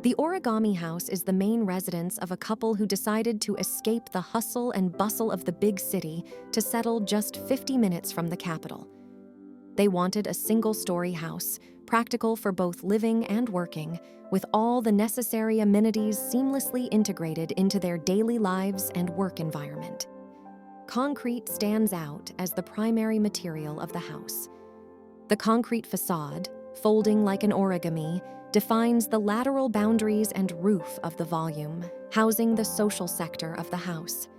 The Origami House is the main residence of a couple who decided to escape the hustle and bustle of the big city to settle just 50 minutes from the capital. They wanted a single-story house, practical for both living and working, with all the necessary amenities seamlessly integrated into their daily lives and work environment. Concrete stands out as the primary material of the house. The concrete façade, folding like an origami, defines the lateral boundaries and roof of the volume, housing the social sector of the house.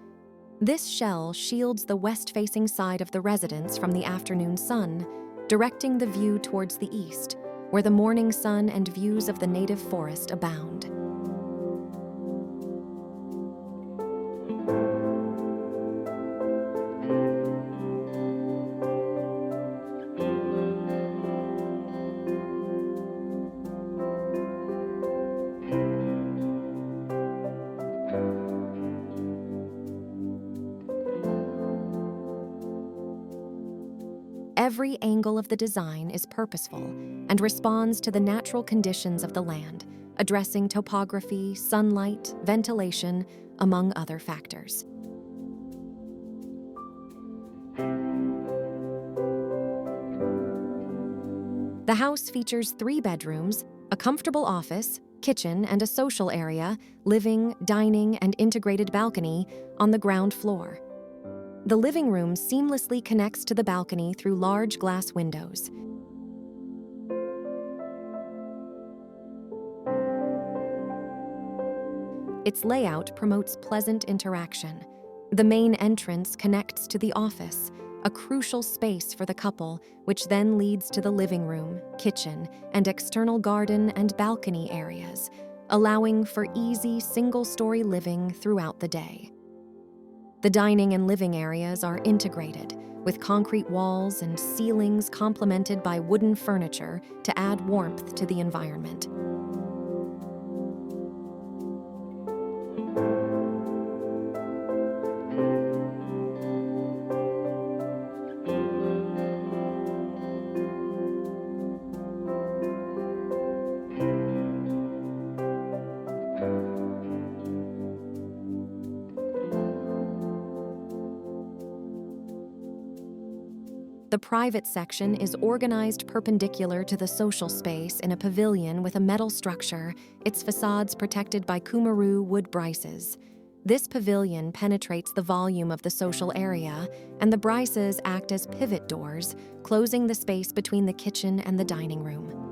This shell shields the west-facing side of the residence from the afternoon sun, directing the view towards the east, where the morning sun and views of the native forest abound. Every angle of the design is purposeful and responds to the natural conditions of the land, addressing topography, sunlight, ventilation, among other factors. The house features 3 bedrooms, a comfortable office, kitchen, and a social area, living, dining, and integrated balcony on the ground floor. The living room seamlessly connects to the balcony through large glass windows. Its layout promotes pleasant interaction. The main entrance connects to the office, a crucial space for the couple, which then leads to the living room, kitchen, and external garden and balcony areas, allowing for easy single-story living throughout the day. The dining and living areas are integrated, with concrete walls and ceilings complemented by wooden furniture to add warmth to the environment. The private section is organized perpendicular to the social space in a pavilion with a metal structure, its facades protected by Kumaru wood brices. This pavilion penetrates the volume of the social area, and the brices act as pivot doors, closing the space between the kitchen and the dining room.